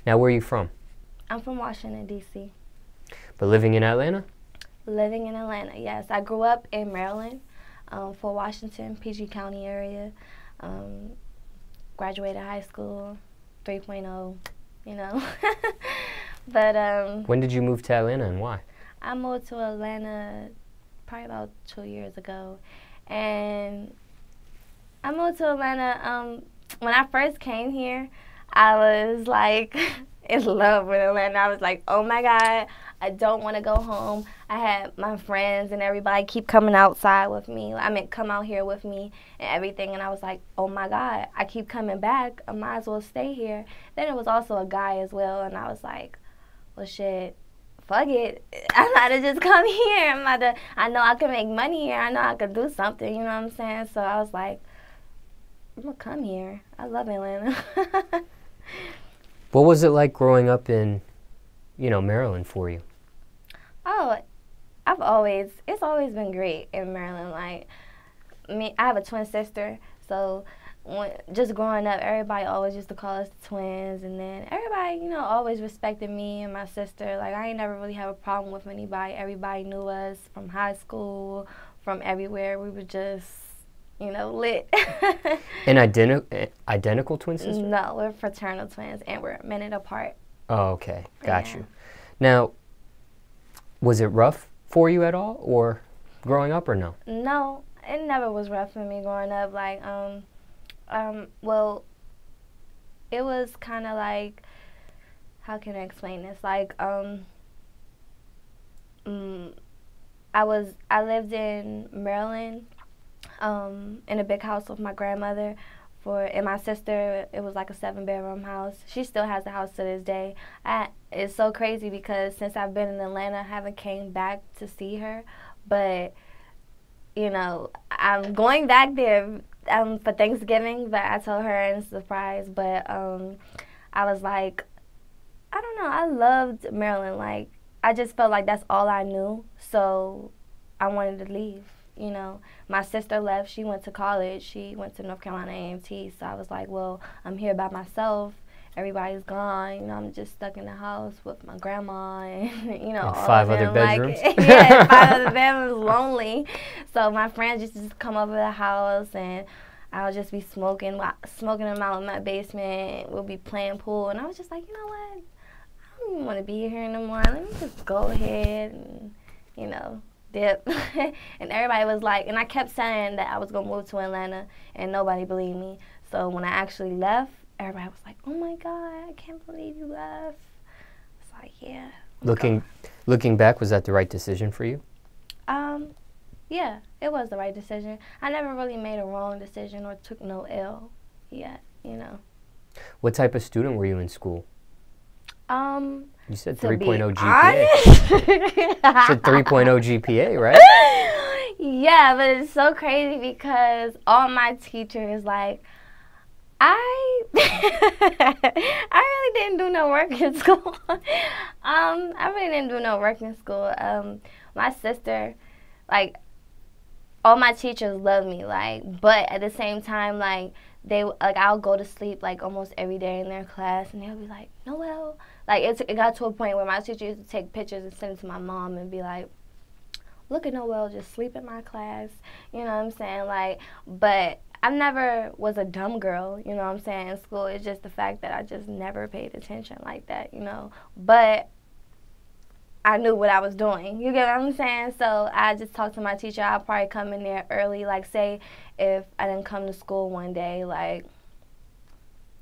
Now, where are you from? I'm from Washington, D.C. But living in Atlanta? Living in Atlanta, yes. I grew up in Maryland, for Washington, PG County area. Um, Graduated high school, 3.0, you know. But When did you move to Atlanta and why? I moved to Atlanta probably about 2 years ago. And I moved to Atlanta, when I first came here, I was like in love with Atlanta. I was like, oh my God, I don't want to go home. I had my friends and everybody keep coming outside with me. I mean, come out here with me and everything. And I was like, oh my God, I keep coming back. I might as well stay here. Then it was also a guy as well. And I was like, well, shit, fuck it. I'm about to just come here. I know I can make money here. I know I can do something. You know what I'm saying? So I was like, I'm going to come here. I love Atlanta. What was it like growing up in, Maryland for you? Oh, it's always been great in Maryland. Like, I have a twin sister, so just growing up, everybody always used to call us the twins, and then everybody, always respected me and my sister. Like, I ain't never really have a problem with anybody. Everybody knew us from high school, from everywhere. We were just, lit. An identical twin sister? No, we're fraternal twins, and we're a minute apart. Oh, okay. Got Yeah. you. Now, was it rough for you at all, or growing up, or no? No, it never was rough for me growing up. Like, well, it was kind of like, how can I explain this? Like, I lived in Maryland, in a big house with my grandmother, and my sister. It was like a 7-bedroom house. She still has the house to this day. It's so crazy because since I've been in Atlanta, I haven't came back to see her, but I'm going back there for Thanksgiving, but I told her in surprise. But I was like, I don't know, I loved Maryland. Like, I just felt like that's all I knew, so I wanted to leave. My sister left. She went to college. She went to North Carolina A&T. So I was like, well, I'm here by myself. Everybody's gone. I'm just stuck in the house with my grandma and, And all 5 of other them. bedrooms? Like, yeah, 5 other bedrooms, lonely. So my friends used to just come over the house, and I would just be smoking them out in my basement. We'll be playing pool. And I was just like, you know what? I don't even want to be here anymore. Let me just go ahead and, dip. And everybody was like, and I kept saying that I was going to move to Atlanta, and nobody believed me. So when I actually left, everybody was like, oh my God, I can't believe you left. It's like, yeah. Looking back, was that the right decision for you? Yeah, it was the right decision. I never really made a wrong decision or took no L yet, What type of student were you in school? You said To be 3.0 GPA. honest, You said 3.0 GPA, right? Yeah, but it's so crazy because all my teachers, like, I really didn't do no work in school. I really didn't do no work in school. My sister, like, all my teachers love me, like, but at the same time, like, I'll go to sleep like almost every day in their class, and they'll be like, Noelle. Like, it got to a point where my teacher used to take pictures and send it to my mom and be like, look at Noelle just sleep in my class. You know what I'm saying? Like, but I never was a dumb girl, you know what I'm saying, in school. It's just the fact that I just never paid attention like that, But I knew what I was doing. You get what I'm saying? So I just talked to my teacher. I'll probably come in there early. Like, say if I didn't come to school one day, like,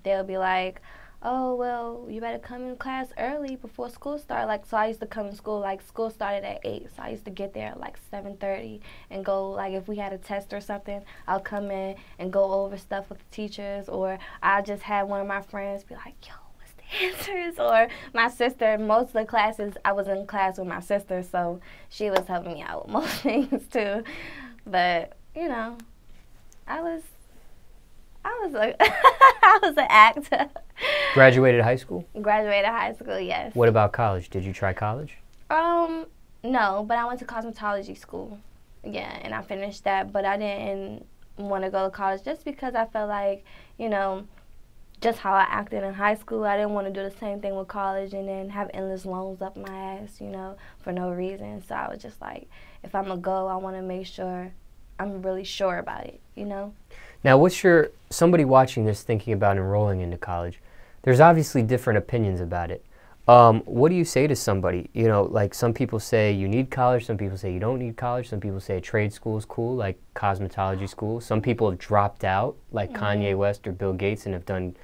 they'll be like, oh, well, you better come in class early before school started. Like, so I used to come to school, like, school started at 8. So I used to get there at, like, 7:30 and go, like, if we had a test or something, I'll come in and go over stuff with the teachers. Or I just had one of my friends be like, yo, what's the answers? Or my sister, most of the classes, I was in class with my sister, so she was helping me out with most things, too. But, I was I was an actor. Graduated high school? Graduated high school, yes. What about college? Did you try college? No, but I went to cosmetology school. Yeah, and I finished that, but I didn't want to go to college just because I felt like, just how I acted in high school. I didn't want to do the same thing with college and then have endless loans up my ass, you know, for no reason. So I was just like, if I'm going to go, I want to make sure I'm really sure about it, you know? Now, somebody watching this thinking about enrolling into college, there's obviously different opinions about it. What do you say to somebody? You know, like some people say you need college, some people say you don't need college, some people say trade school is cool, like cosmetology school. Some people have dropped out, like Kanye West or Bill Gates, and have done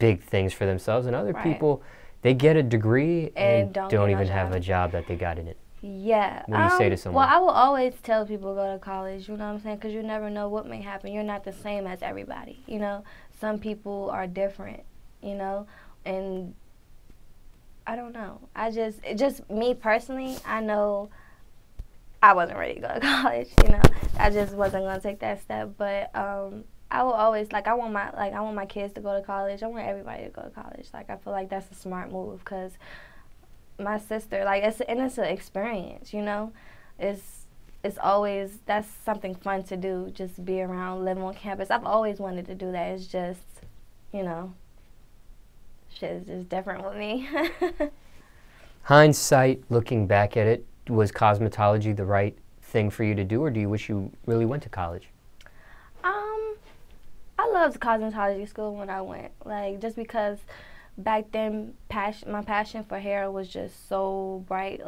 big things for themselves. And other people, they get a degree and don't even have a job that they got in it. Yeah. What do you say to someone? Well, I will always tell people go to college, you know what I'm saying? Because you never know what may happen. You're not the same as everybody, you know? Some people are different, you know? And I don't know. Just me personally, I know I wasn't ready to go to college, you know? I just wasn't going to take that step. But I will always, I want my kids to go to college. I want everybody to go to college. Like, I feel like that's a smart move because my sister, it's an experience, you know? It's always, that's something fun to do, just be around, live on campus. I've always wanted to do that. It's just, you know, shit is just different with me. Hindsight, looking back at it, was cosmetology the right thing for you to do, or do you wish you really went to college? I loved cosmetology school when I went, just because back then my passion for hair was just so bright.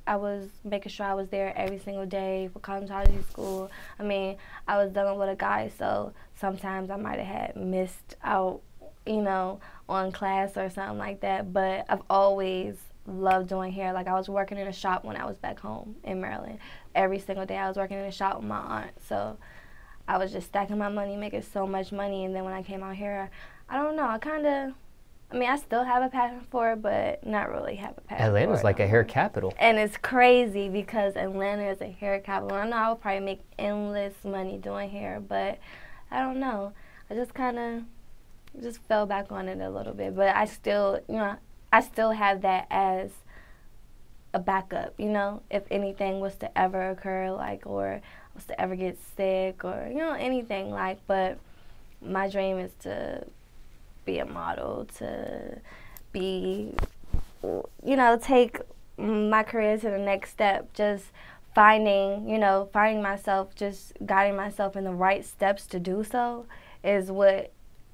I was making sure I was there every single day for cosmetology school. I mean, I was dealing with a guy, so sometimes I might have had missed out, you know, on class or something like that, but I've always loved doing hair. I was working in a shop when I was back home in Maryland. Every single day I was working in a shop with my aunt, so I was just stacking my money, making so much money, and then when I came out here, I don't know, I still have a passion for it, but not really have a passion Atlanta's for it. like a hair capital. And it's crazy because Atlanta is a hair capital. I know I would probably make endless money doing hair, but I don't know. I just fell back on it a little bit. But I still, I still have that as a backup, if anything was to ever occur, or was to ever get sick or, anything, but my dream is to be a model, to be, take my career to the next step, just finding myself, just guiding myself in the right steps to do so is what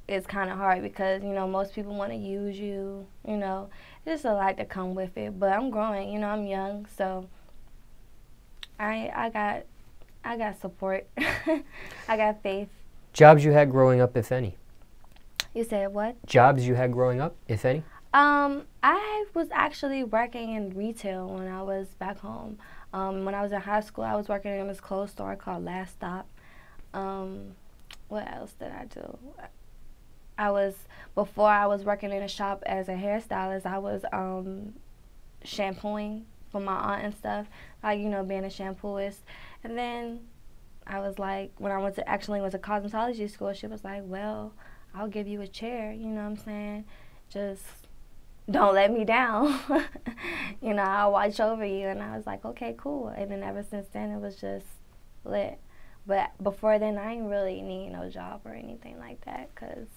is kind of hard because, most people want to use you, there's a lot to come with it, but I'm growing, I'm young, so I got support. I got faith. Jobs you had growing up, if any? You said what? Jobs you had growing up, if any? I was actually working in retail when I was back home. When I was in high school, I was working in this clothes store called Last Stop. What else did I do? Before I was working in a shop as a hairstylist, I was shampooing for my aunt and stuff, being a shampooist. And then I was when I went to cosmetology school, she was like, well, I'll give you a chair, you know what I'm saying? Just don't let me down. I'll watch over you. And I was like, okay, cool. And then ever since then, it was just lit. But before then, I didn't really need no job or anything like that because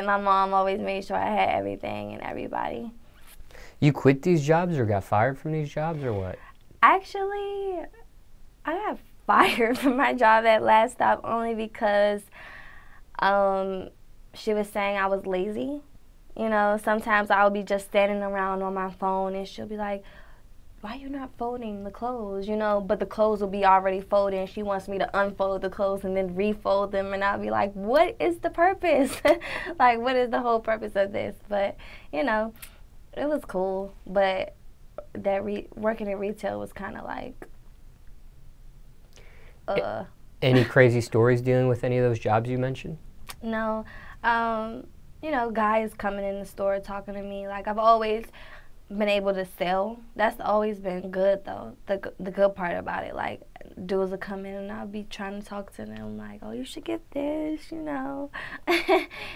my mom always made sure I had everything and everybody. You quit these jobs or got fired from these jobs or what? Actually, I got fired from my job at Last Stop only because she was saying I was lazy. Sometimes I would be just standing around on my phone and she'll be like, why are you not folding the clothes? But the clothes will be already folded and she wants me to unfold the clothes and then refold them and I'll be like, what is the purpose? What is the whole purpose of this? But, it was cool, but that working in retail was kind of Any crazy stories dealing with any of those jobs you mentioned? No. Guys coming in the store talking to me. I've always been able to sell. That's always been good, though. The good part about it. Dudes will come in and I'll be trying to talk to them oh, you should get this,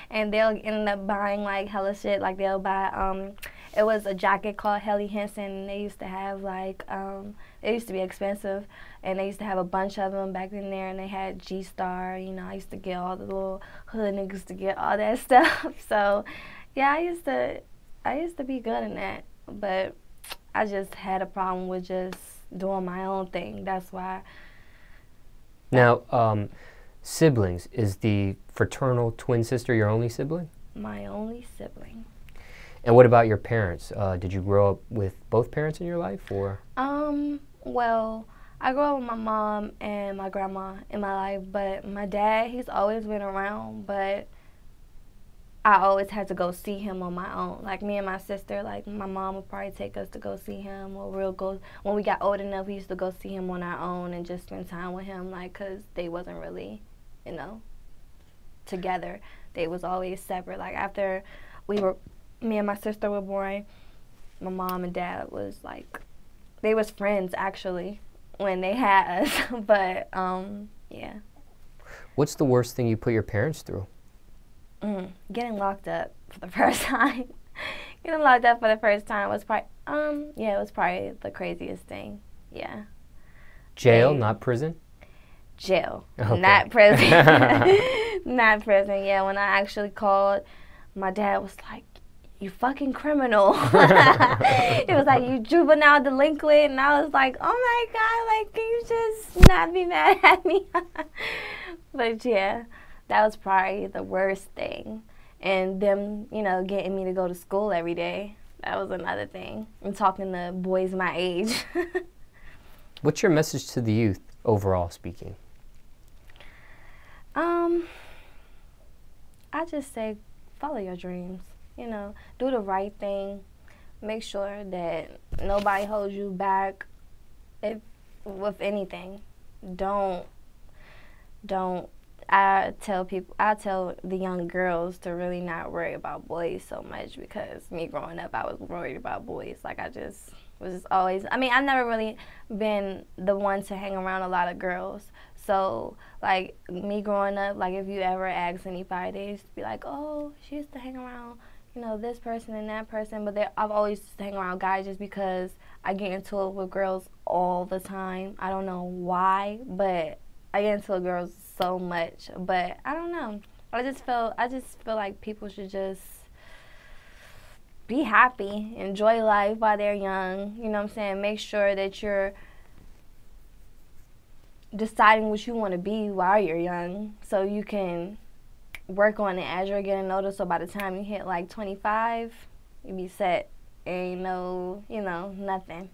and they'll end up buying hella shit. They'll buy it was a jacket called Helly Hansen and they used to have they it used to be expensive, and they used to have a bunch of them back in there, and they had G-Star. You know, I used to get all the little hood niggas to get all that stuff. So, yeah, I used to be good in that, but I just had a problem with just doing my own thing. That's why. Now, siblings, is the fraternal twin sister your only sibling? My only sibling. And what about your parents? Did you grow up with both parents in your life, or? Well, I grew up with my mom and my grandma in my life, but my dad, he's always been around, but I always had to go see him on my own. Like, me and my sister, like, my mom would probably take us to go see him, or we'll go, when we got old enough, we used to go see him on our own and just spend time with him, like, because they wasn't really, you know, together. They was always separate. Like, after me and my sister were born, my mom and dad was, like, they was friends, actually, when they had us, but, yeah. What's the worst thing you put your parents through? Getting locked up for the first time. Getting locked up for the first time was probably, yeah, it was probably the craziest thing. Yeah. Jail, not prison? Jail, Okay. not prison. Not prison. Yeah, when I actually called, my dad was like, "You fucking criminal." It was like, "You juvenile delinquent," and I was like, "Oh my God, like, can you just not be mad at me?" But yeah, that was probably the worst thing. And them, you know, getting me to go to school every day, that was another thing. And talking to boys my age. What's your message to the youth, overall speaking? I just say, follow your dreams. You know, do the right thing. Make sure that nobody holds you back with anything. Don't. I tell the young girls to really not worry about boys so much, because me growing up, I was worried about boys. Like, I just was just always, I mean, I've never really been the one to hang around a lot of girls. So, like, me growing up, like, if you ever ask anybody, they used to be like, "Oh, she used to hang around, you know, this person and that person." But I've always used to hang around guys just because I get into it with girls all the time. I don't know why, but I get into girls so much. But I don't know. I just feel like people should just be happy, enjoy life while they're young. You know what I'm saying? Make sure that you're deciding what you want to be while you're young, so you can work on it as you're getting older. So by the time you hit like 25, you be set. Ain't no, you know, nothing.